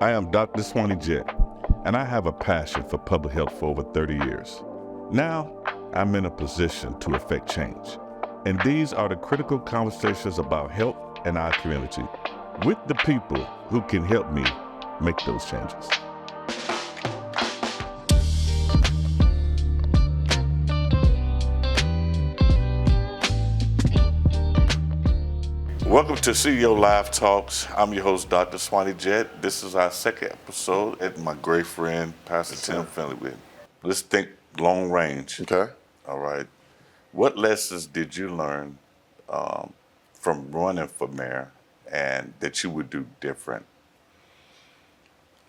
I am Dr. Swannie Jett, and I have a passion for public health for over 30 years. Now, I'm in a position to affect change. And these are the critical conversations about health in our community with the people who can help me make those changes. Welcome to CEO Live Talks. I'm your host, Dr. Swannie Jett. This is our second episode at my great friend, Pastor Tim Findley with. Let's think long range. Okay. All right. What lessons did you learn from running for mayor and that you would do different?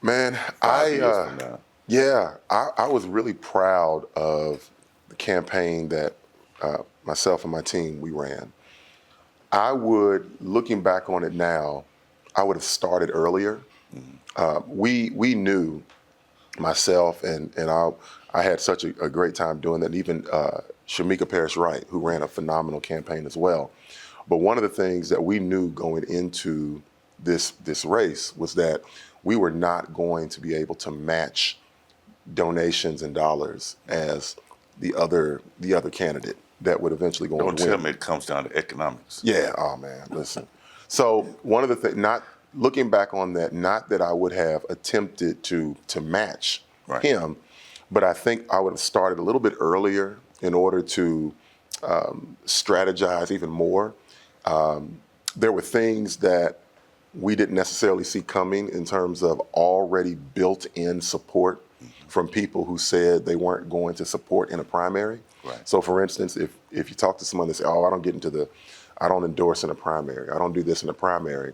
Man, 5 years from now? I was really proud of the campaign that myself and my team, we ran. Looking back on it now, I would have started earlier. We knew, myself and I had such a great time doing that. Even Shamika Parrish-Wright, who ran a phenomenal campaign as well. But one of the things that we knew going into this race was that we were not going to be able to match donations and dollars as the other candidate that would eventually go on to win. Don't tell me it comes down to economics. Yeah, oh man, listen. So one of the things, not looking back on that, not that I would have attempted to match him, but I think I would have started a little bit earlier in order to strategize even more. There were things that we didn't necessarily see coming in terms of already built-in support from people who said they weren't going to support in a primary. Right. So for instance, if you talk to someone that say, oh, I don't endorse in a primary, I don't do this in a primary,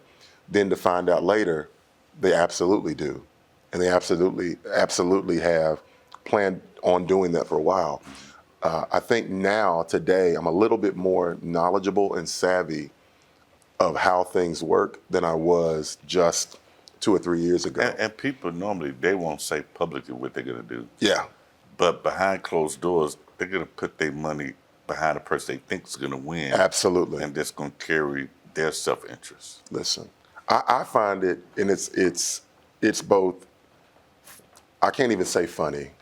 then to find out later, they absolutely do. And they absolutely have planned on doing that for a while. I think now, today, I'm a little bit more knowledgeable and savvy of how things work than I was just 2 or 3 years ago. And people normally, they won't say publicly what they're going to do. Yeah. But behind closed doors, they're going to put their money behind a person they think is going to win. Absolutely. And that's going to carry their self-interest. Listen, I find it, and it's both, I can't even say funny,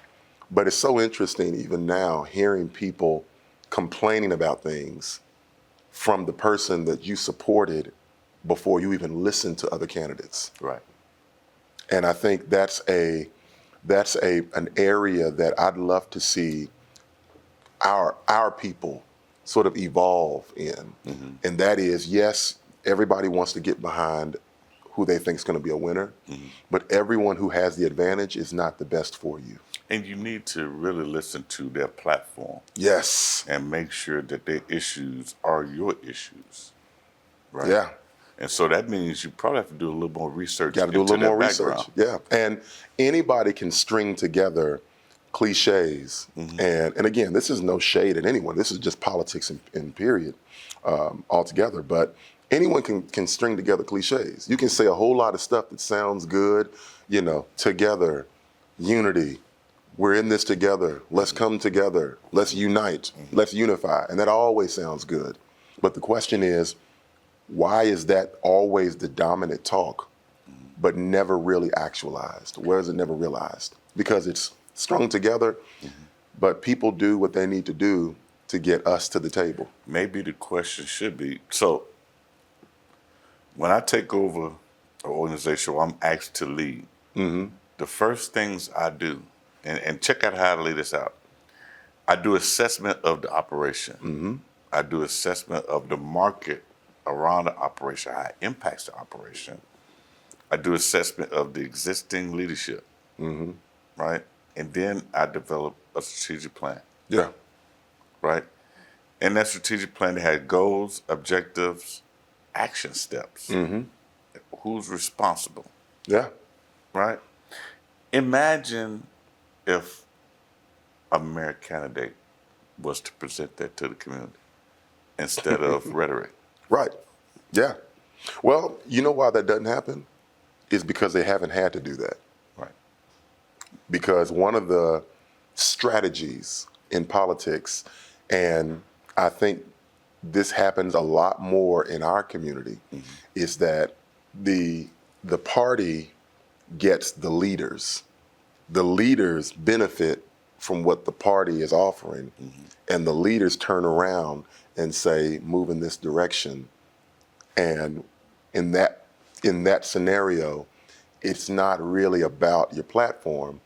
but it's so interesting even now hearing people complaining about things from the person that you supported before you even listened to other candidates. Right. And I think that's an area that I'd love to see our people sort of evolve in. Mm-hmm. And that is, yes, everybody wants to get behind who they think is going to be a winner, but everyone who has the advantage is not the best for you. And you need to really listen to their platform. Yes. And make sure that their issues are your issues. Right? Yeah. And so that means you probably have to do a little more research. Got to do a little more research. Yeah. And anybody can string together cliches. And again, this is no shade at anyone. This is just politics in period altogether. But anyone can string together cliches. You can say a whole lot of stuff that sounds good, together, unity. We're in this together. Let's come together. Let's unite. Let's unify. And that always sounds good. But the question is, why is that always the dominant talk, but never really actualized? Where is it never realized? Because it's strung together, but people do what they need to do to get us to the table. Maybe the question should be, so when I take over an organization where I'm asked to lead, the first things I do, and check out how I lay this out, I do assessment of the operation. I do assessment of the market around the operation, how it impacts the operation. I do assessment of the existing leadership, right? And then I develop a strategic plan. Yeah. Right? And that strategic plan has goals, objectives, action steps. Who's responsible? Yeah. Right? Imagine if a mayor candidate was to present that to the community instead of rhetoric. Right. Yeah. Well, you know why that doesn't happen? Is because they haven't had to do that. Right. Because one of the strategies in politics, and I think this happens a lot more in our community, is that the party gets the leaders. The leaders benefit from what the party is offering, and the leaders turn around and say, move in this direction. And in that scenario, it's not really about your platform.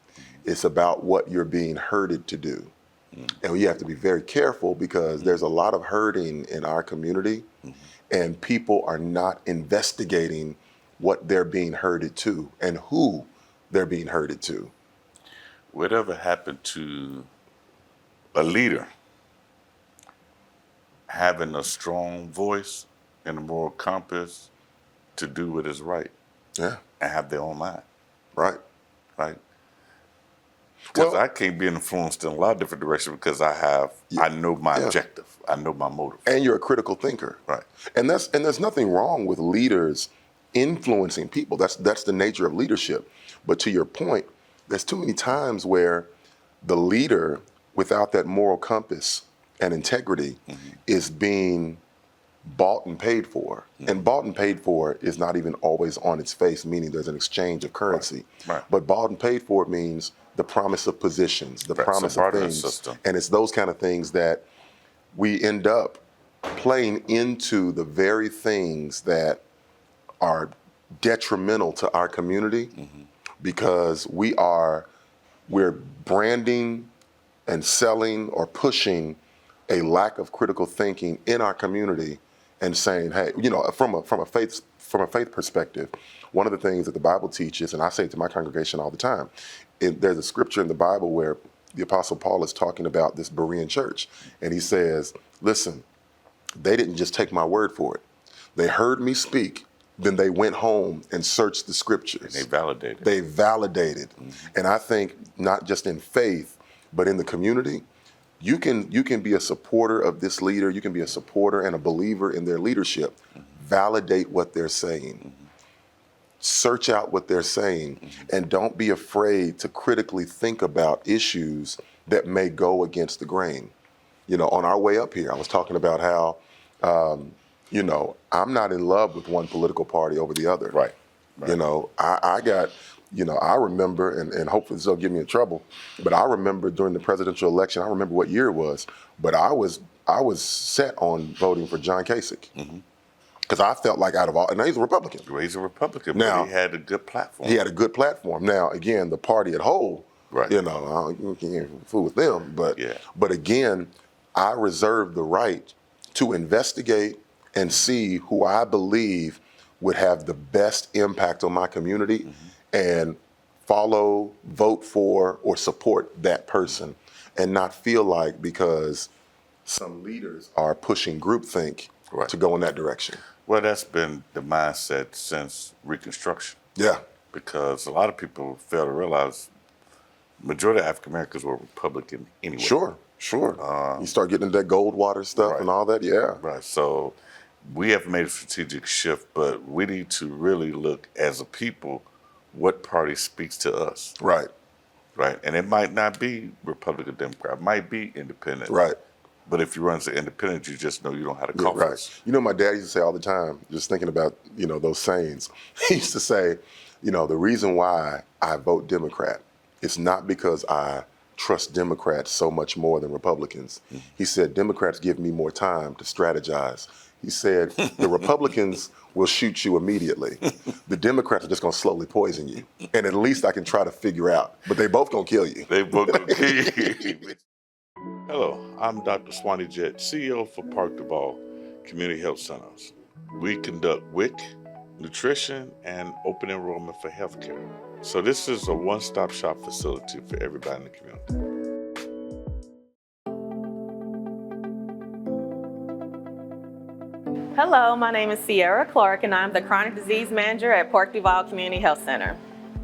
It's about what you're being herded to do. And you have to be very careful because there's a lot of herding in our community, and people are not investigating what they're being herded to and who they're being herded to. Whatever happened to a leader having a strong voice and a moral compass to do what is right Yeah, and have their own mind, right. right? Because Well, I can't be influenced in a lot of different directions because I know my objective, I know my motive. and you're a critical thinker. Right. And there's nothing wrong with leaders influencing people. That's the nature of leadership. But to your point, there's too many times where the leader, without that moral compass and integrity, is being bought and paid for. And bought and paid for is not even always on its face, meaning there's an exchange of currency. Right. But bought and paid for means the promise of positions, the Right. promise It's a of bartering things. system. And it's those kind of things that we end up playing into the very things that are detrimental to our community, because we're branding and selling or pushing a lack of critical thinking in our community and saying, hey, from a faith perspective, one of the things that the Bible teaches, and I say it to my congregation all the time, there's a scripture in the Bible where the Apostle Paul is talking about this Berean church, and he says, listen, they didn't just take my word for it. They heard me speak, then they went home and searched the scriptures. They validated. They validated. And I think not just in faith, but in the community, you can be a supporter of this leader, you can be a supporter and a believer in their leadership. Validate what they're saying. Search out what they're saying, and don't be afraid to critically think about issues that may go against the grain. On our way up here, I was talking about how, I'm not in love with one political party over the other. Right. I remember, and hopefully this don't get me in trouble, but I remember during the presidential election, I remember what year it was, but I was set on voting for John Kasich. Because I felt like out of all, and he's a Republican. Well, he's a Republican, Now, but he had a good platform. He had a good platform. Now, again, the party at whole, Right. You can't fool with them. But, Yeah. but again, I reserve the right to investigate and see who I believe would have the best impact on my community and follow, vote for, or support that person, and not feel like because some leaders are pushing groupthink Right. to go in that direction. Well, that's been the mindset since Reconstruction, Yeah. because a lot of people fail to realize majority of African Americans were Republican anyway. Sure. You start getting into that Goldwater stuff Right. and all that, yeah. Right. So we have made a strategic shift, but we need to really look as a people what party speaks to us. Right. Right. And it might not be Republican, Democrat, it might be independent. Right. But if you run as an independent, you just know you don't have to Yeah, call right. My dad used to say all the time, just thinking about, those sayings. He used to say, the reason why I vote Democrat, it's not because I trust Democrats so much more than Republicans. He said, Democrats give me more time to strategize. He said, the Republicans will shoot you immediately. The Democrats are just going to slowly poison you. And at least I can try to figure out, but they both going to kill you. They both gonna kill you. Hello, I'm Dr. Swannie Jett, CEO for Park Duval Community Health Centers. We conduct WIC, nutrition, and open enrollment for healthcare. So this is a one-stop shop facility for everybody in the community. Hello, my name is Sierra Clark, and I'm the Chronic Disease Manager at Park Duval Community Health Center.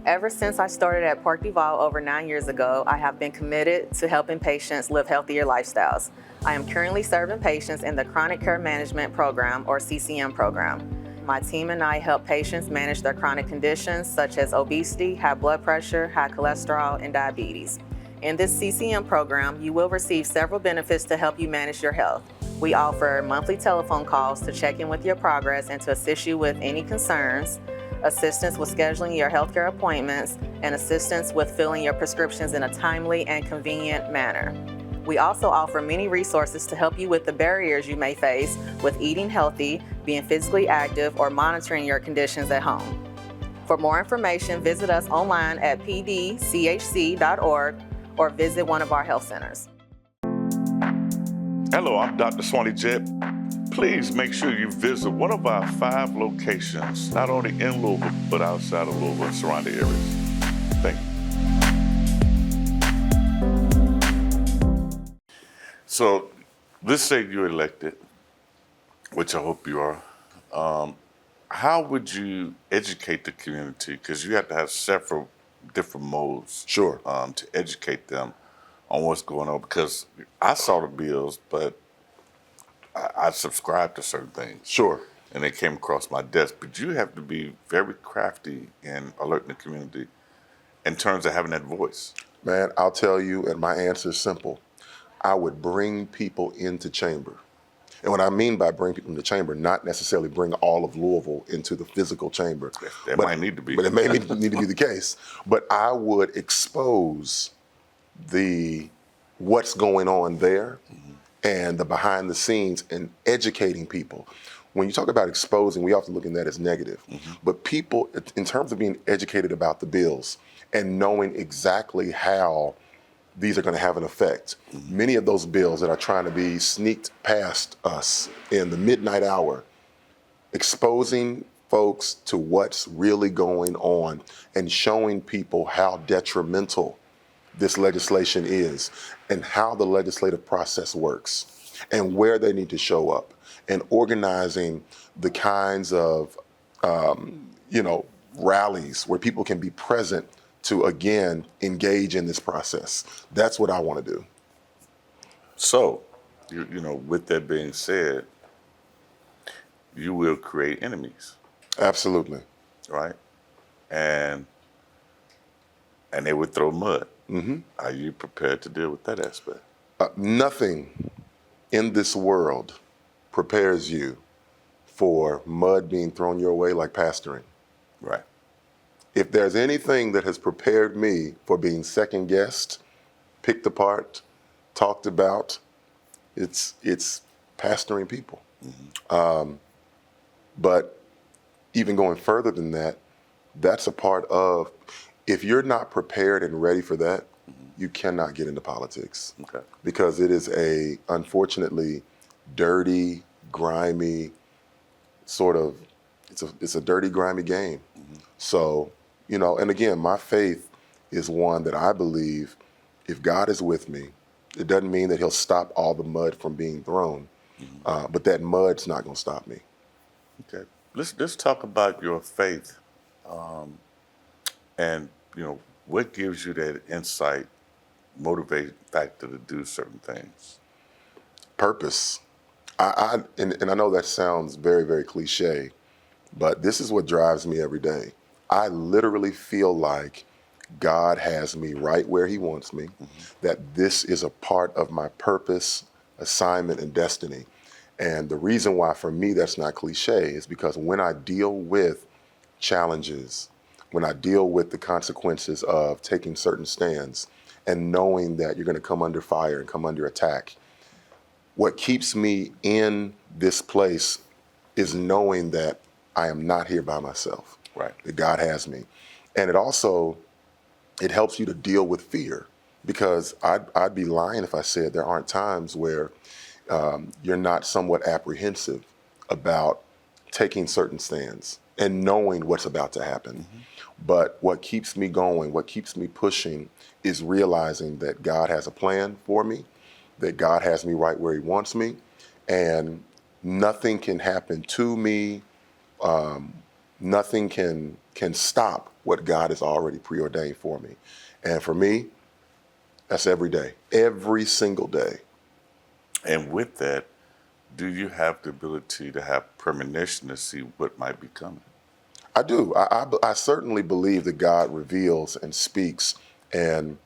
Ever since I started at Park Duval over 9 years ago, I have been committed to helping patients live healthier lifestyles. I am currently serving patients in the Chronic Care Management Program, or CCM program. My team and I help patients manage their chronic conditions such as obesity, high blood pressure, high cholesterol, and diabetes. In this CCM program, you will receive several benefits to help you manage your health. We offer monthly telephone calls to check in with your progress and to assist you with any concerns. assistance with scheduling your healthcare appointments, and assistance with filling your prescriptions in a timely and convenient manner. We also offer many resources to help you with the barriers you may face with eating healthy, being physically active, or monitoring your conditions at home. For more information, visit us online at pdchc.org or visit one of our health centers. Hello, I'm Dr. Swannie Jett. Please make sure you visit one of our 5 locations, not only in Louisville, but outside of Louisville and surrounding areas. Thank you. So, let's say you're elected, which I hope you are. How would you educate the community? Because you have to have several different modes Sure. to educate them on what's going on. Because I saw the bills, but I subscribed to certain things. Sure. And they came across my desk. But you have to be very crafty in alerting the community in terms of having that voice. Man, I'll tell you, and my answer is simple. I would bring people into chamber. And what I mean by bring people into chamber, not necessarily bring all of Louisville into the physical chamber. That might need to be. But it may need to be the case. But I would expose what's going on there and the behind the scenes and educating people. When you talk about exposing, we often look at that as negative. But people, in terms of being educated about the bills and knowing exactly how these are going to have an effect. Many of those bills that are trying to be sneaked past us in the midnight hour, exposing folks to what's really going on and showing people how detrimental this legislation is and how the legislative process works and where they need to show up and organizing the kinds of, rallies where people can be present to, again, engage in this process. That's what I want to do. So, with that being said, you will create enemies, Absolutely. right? And they would throw mud. Are you prepared to deal with that aspect? Nothing in this world prepares you for mud being thrown your way like pastoring. Right. If there's anything that has prepared me for being second guessed, picked apart, talked about, it's pastoring people. But even going further than that, that's a part of, if you're not prepared and ready for that, you cannot get into politics. Okay. Because it is unfortunately, dirty, grimy, it's a dirty, grimy game. So, and again, my faith is one that I believe if God is with me, it doesn't mean that he'll stop all the mud from being thrown, but that mud's not going to stop me. Okay. Let's talk about your faith, and what gives you that insight, motivating factor to do certain things. Purpose. And I know that sounds very, very cliche, but this is what drives me every day. I literally feel like God has me right where he wants me, that this is a part of my purpose, assignment, and destiny. And the reason why for me that's not cliche is because when I deal with challenges, when I deal with the consequences of taking certain stands and knowing that you're going to come under fire and come under attack, what keeps me in this place is knowing that I am not here by myself. Right. That God has me. And it helps you to deal with fear, because I'd be lying if I said there aren't times where you're not somewhat apprehensive about taking certain stands and knowing what's about to happen. But what keeps me going, what keeps me pushing is realizing that God has a plan for me, that God has me right where he wants me, and nothing can happen to me. Nothing can stop what God has already preordained for me. And for me, that's every day, every single day. And with that, do you have the ability to have premonition to see what might be coming? I do. I certainly believe that God reveals and speaks and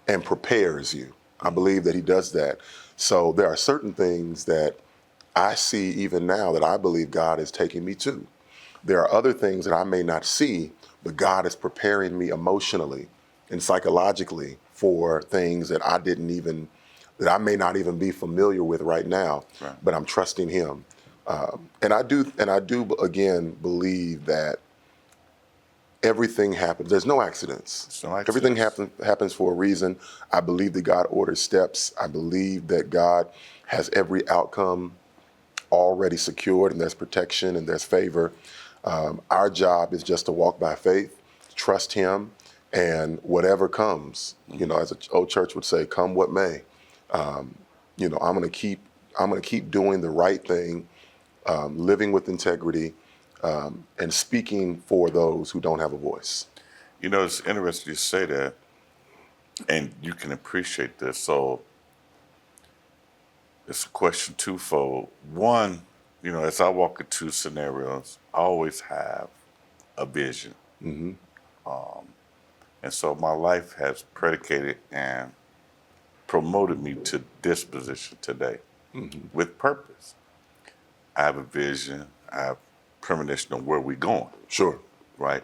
prepares you. I believe that he does that. So there are certain things that I see even now that I believe God is taking me to. there are other things that I may not see, but God is preparing me emotionally and psychologically for things that that I may not even be familiar with right now, Right. but I'm trusting Him. And I do again believe that everything happens. There's no accidents. It's no Everything accidents. happens for a reason. I believe that God orders steps. I believe that God has every outcome already secured, and there's protection and there's favor. Our job is just to walk by faith, trust Him, and whatever comes, as an old church would say, come what may. I'm gonna keep doing the right thing, living with integrity, and speaking for those who don't have a voice. It's interesting you say that, and you can appreciate this. So it's a question twofold. One, as I walk into scenarios, I always have a vision. And so my life has predicated and promoted me to this position today with purpose. I have a vision, I have premonition of where we're going, Sure. right?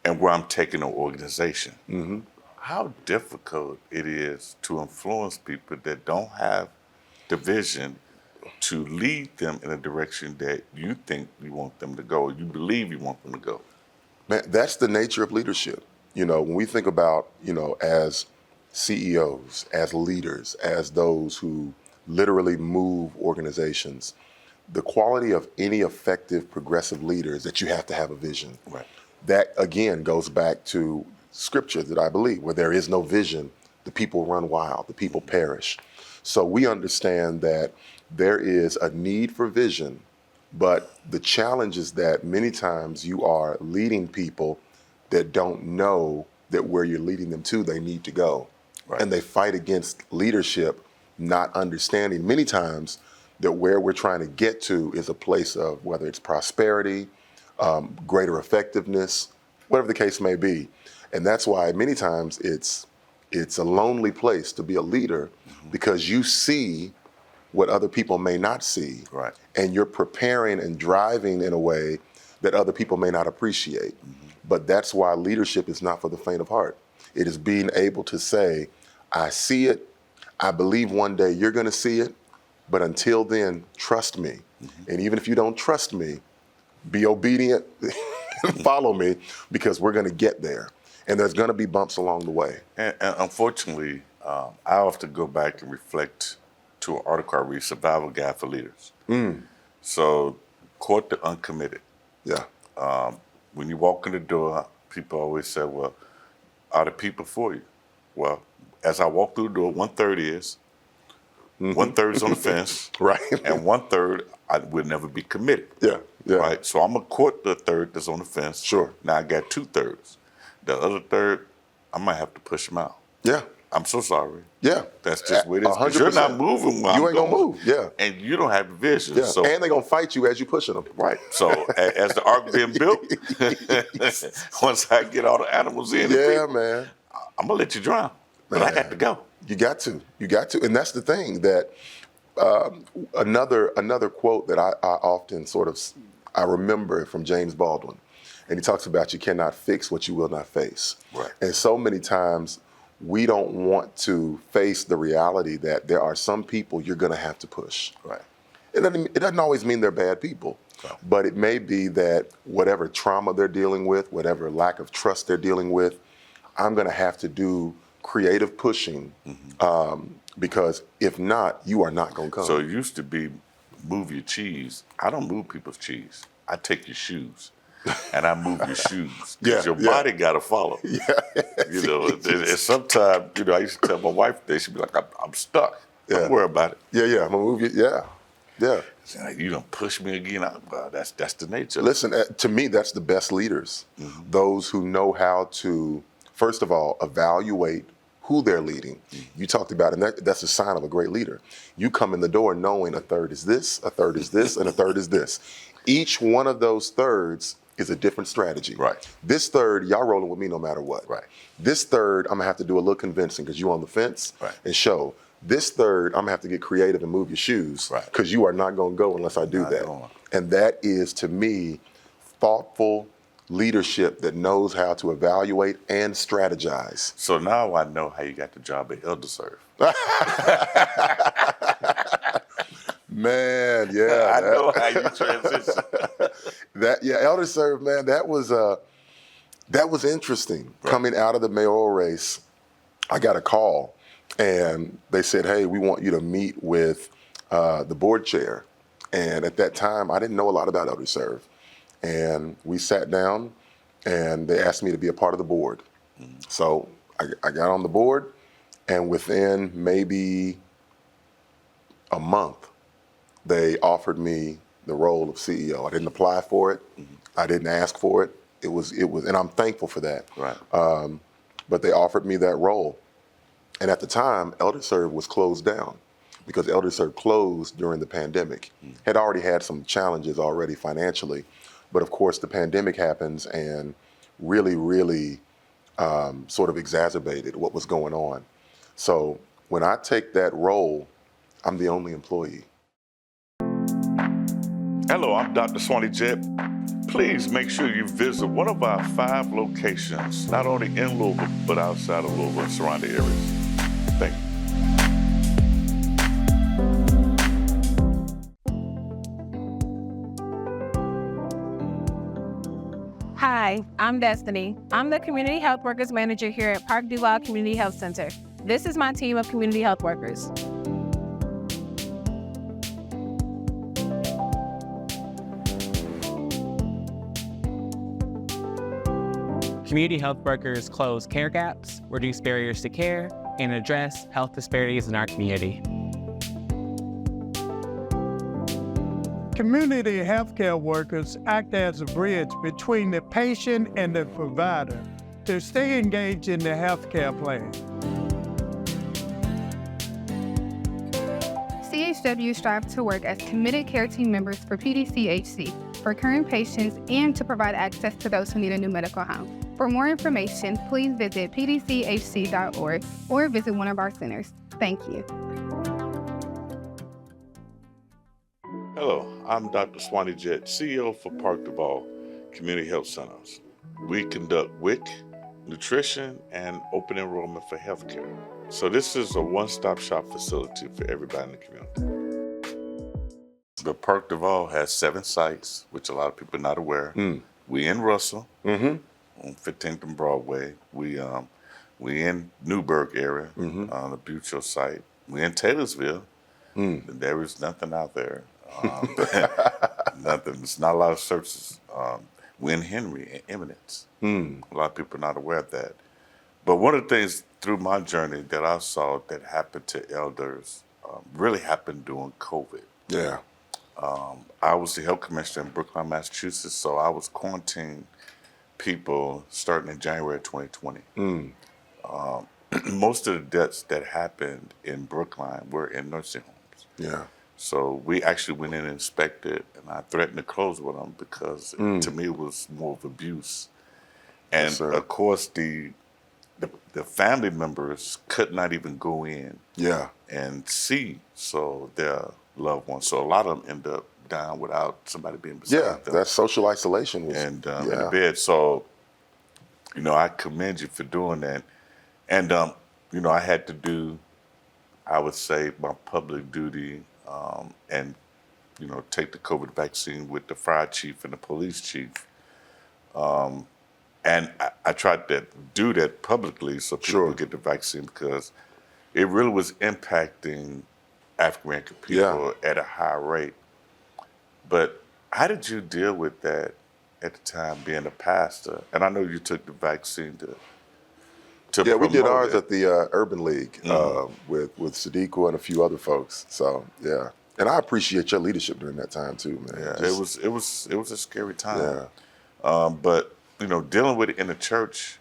And where I'm taking an organization. How difficult it is to influence people that don't have the vision to lead them in a direction that you think you want them to go, or you believe you want them to go. Man, that's the nature of leadership. When we think about, as CEOs, as leaders, as those who literally move organizations, the quality of any effective progressive leader is that you have to have a vision. Right. That, again, goes back to scripture that I believe, where there is no vision, the people run wild, the people perish. So we understand that there is a need for vision, but the challenge is that many times you are leading people that don't know that where you're leading them to, they need to go. Right. And they fight against leadership, not understanding many times that where we're trying to get to is a place of whether it's prosperity, greater effectiveness, whatever the case may be. And that's why many times it's a lonely place to be a leader, because you see what other people may not see. Right. And you're preparing and driving in a way that other people may not appreciate. But that's why leadership is not for the faint of heart. It is being able to say, I see it, I believe one day you're gonna see it, but until then, trust me. And even if you don't trust me, be obedient and follow me, because we're gonna get there. And there's gonna be bumps along the way. And unfortunately, I often go back and reflect to an article I read, Survival Guide for Leaders. So, court the uncommitted. Yeah. When you walk in the door, people always say, well, are the people for you? Well, as I walk through the door, 1/3 is. 1/3 is on the fence. Right. And 1/3 I will never be committed. Yeah. Yeah. Right. So I'm gonna court the third that's on the fence. Sure. Now I got 2/3. The other third, I might have to push them out. Yeah. I'm so sorry. Yeah. That's just what it is. 'Cause you're not moving while You I'm ain't gonna going. move. Yeah. And you don't have the vision. Yeah. So And they're gonna fight you as you pushing them. right. So as the ark being built, once I get all the animals in, Yeah, man. I'm gonna let you drown. But I got to go. You got to. And that's the thing that another quote that I often I remember from James Baldwin, and he talks about you cannot fix what you will not face. Right. And so many times we don't want to face the reality that there are some people you're going to have to push. Right. It doesn't always mean they're bad people, but it may be that whatever trauma they're dealing with, whatever lack of trust they're dealing with, I'm going to have to do creative pushing, because if not, you are not going to come. So it used to be move your cheese. I don't move people's cheese. I take your shoes. And I move your shoes. Because your body got to follow. Yeah. And sometimes, I used to tell my wife that, she'd be like, I'm stuck. Don't worry about it. Yeah. I'm going to move you. Yeah. You don't push me again. Well, that's the nature. Listen, to me, that's the best leaders. Those who know how to, first of all, evaluate who they're leading. You talked about it, and that's a sign of a great leader. You come in the door knowing 1/3 is this, 1/3 is this, and 1/3 is this. Each one of those thirds is a different strategy. Right. This third, y'all rolling with me no matter what. Right. This third, I'm gonna have to do a little convincing because you on the fence. Right. And show. This third, I'm gonna have to get creative and move your shoes. Right. Because you are not gonna go unless I do Not that. going. And that is, to me, thoughtful leadership that knows how to evaluate and strategize. So now I know how you got the job at ElderServe. Man, yeah. I know how you transition. ElderServe, man, that was interesting. Right. Coming out of the mayoral race, I got a call and they said, hey, we want you to meet with the board chair. And at that time, I didn't know a lot about ElderServe. And we sat down and they asked me to be a part of the board. So I got on the board, and within maybe a month, they offered me the role of CEO. I didn't apply for it. I didn't ask for it. It was, and I'm thankful for that. Right. But they offered me that role. And at the time, ElderServe was closed down because ElderServe closed during the pandemic. Had already had some challenges already financially. But of course, the pandemic happens and really sort of exacerbated what was going on. So when I take that role, I'm the only employee. Hello, I'm Dr. Swannie Jett. Please make sure you visit one of our 5 locations, not only in Louisville, but outside of Louisville and surrounding areas. Thank you. Hi, I'm Destiny. I'm the Community Health Workers Manager here at Park Duval Community Health Center. This is my team of community health workers. Community health workers close care gaps, reduce barriers to care, and address health disparities in our community. Community healthcare workers act as a bridge between the patient and the provider to stay engaged in the healthcare plan. CHW strives to work as committed care team members for PDCHC, for current patients, and to provide access to those who need a new medical home. For more information, please visit pdchc.org or visit one of our centers. Thank you. Hello, I'm Dr. Swannie Jett, CEO for Park Duval Community Health Centers. We conduct WIC, nutrition, and open enrollment for healthcare. So this is a one-stop shop facility for everybody in the community. The Park Duval has 7 sites, which a lot of people are not aware. We in Russell, on 15th and Broadway. We in Newburgh area, on the Butcher site. We in Taylorsville. There is nothing out there. Nothing. There's not a lot of services. We're in Henry and Eminence. A lot of people are not aware of that. But one of the things through my journey that I saw that happened to elders really happened during COVID. Yeah. I was the health commissioner in Brookline, Massachusetts, so I was quarantining people starting in January 2020. Most of the deaths that happened in Brookline were in nursing homes. Yeah. So we actually went in and inspected, and I threatened to close with them because to me it was more of abuse. And Yes, sir. of course the family members could not even go in Yeah. and see their loved ones. So a lot of them end up dying without somebody being beside Yeah. them. That social isolation was. And in the bed. So, I commend you for doing that. And, I had to do, I would say, my public duty and, take the COVID vaccine with the fire chief and the police chief. And I tried to do that publicly so people would get the vaccine because it really was impacting African American people at a high rate. But how did you deal with that at the time being a pastor? And I know you took the vaccine to we did promote ours it. at the Urban League with Sadiqa and a few other folks. So yeah, and I appreciate your leadership during that time too, man. Yeah, it was a scary time. Yeah. But dealing with it in the church,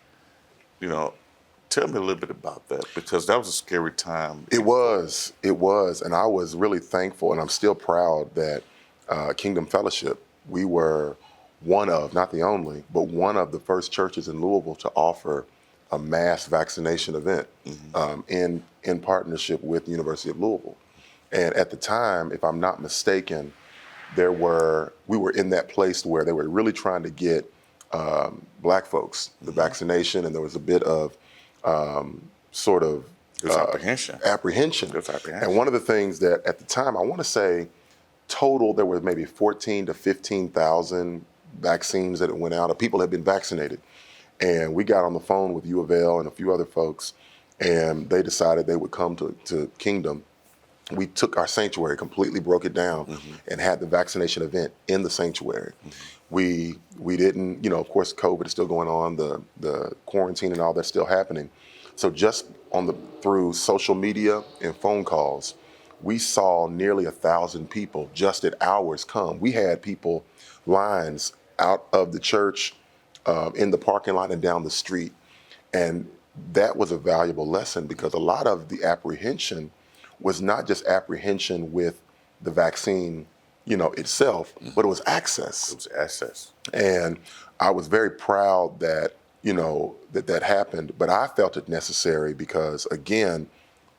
tell me a little bit about that because that was a scary time. It was, and I was really thankful, and I'm still proud that Kingdom Fellowship, we were one of, not the only, but one of the first churches in Louisville to offer a mass vaccination event in partnership with the University of Louisville. And at the time, if I'm not mistaken, we were in that place where they were really trying to get Black folks the vaccination, and there was a bit of sort of There's apprehension. There's apprehension. And one of the things that at the time, I want to say, total there were maybe 14 to 15,000 vaccines that went out, or people had been vaccinated. And we got on the phone with U of L and a few other folks, and they decided they would come to Kingdom. We took our sanctuary, completely broke it down, and had the vaccination event in the sanctuary. We didn't, of course, COVID is still going on, the quarantine and all that's still happening. So just through social media and phone calls, we saw nearly 1,000 people just at hours come. We had people, lines out of the church, in the parking lot and down the street. And that was a valuable lesson, because a lot of the apprehension was not just apprehension with the vaccine, itself, but it was access. It was access. And I was very proud that, that happened, but I felt it necessary because, again,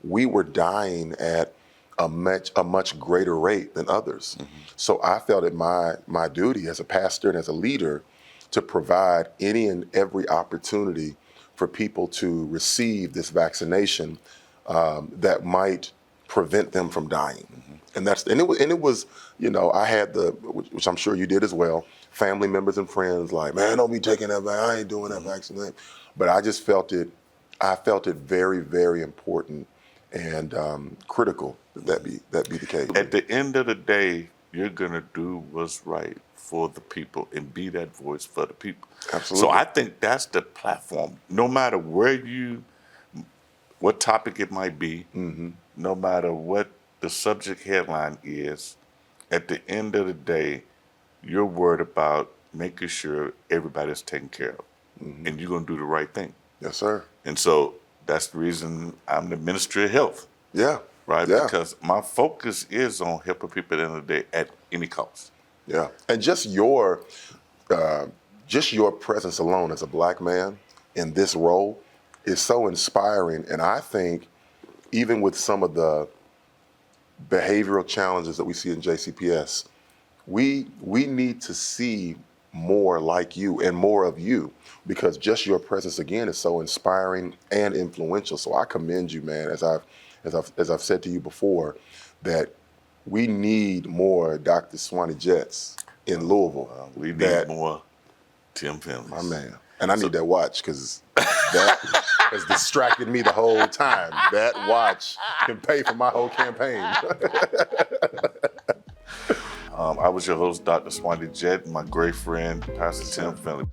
we were dying at a much greater rate than others. So I felt it my duty as a pastor and as a leader to provide any and every opportunity for people to receive this vaccination that might prevent them from dying. And it was, I had which I'm sure you did as well, family members and friends like, man, don't be taking that vaccine. I ain't doing that vaccine. But I just felt it very, very important and critical that be the case. At the end of the day, you're gonna do what's right for the people and be that voice for the people. Absolutely. So I think that's the platform. No matter what topic it might be, no matter what the subject headline is, at the end of the day, you're worried about making sure everybody's taken care of, and you're gonna do the right thing. Yes, sir. And so that's the reason I'm the Ministry of Health. Yeah. Right? Yeah. Because my focus is on helping people at the end of the day at any cost. Yeah. And just your presence alone as a Black man in this role is so inspiring. And I think even with some of the behavioral challenges that we see in JCPS, we need to see more like you and more of you, because just your presence again is so inspiring and influential. So I commend you, man, as I've said to you before, that we need more Dr. Swannie Jetts in Louisville. We need more Tim Findley. My man. And I need that watch, because that has distracted me the whole time. That watch can pay for my whole campaign. I was your host, Dr. Swannie Jett, and my great friend, Pastor Tim Findley.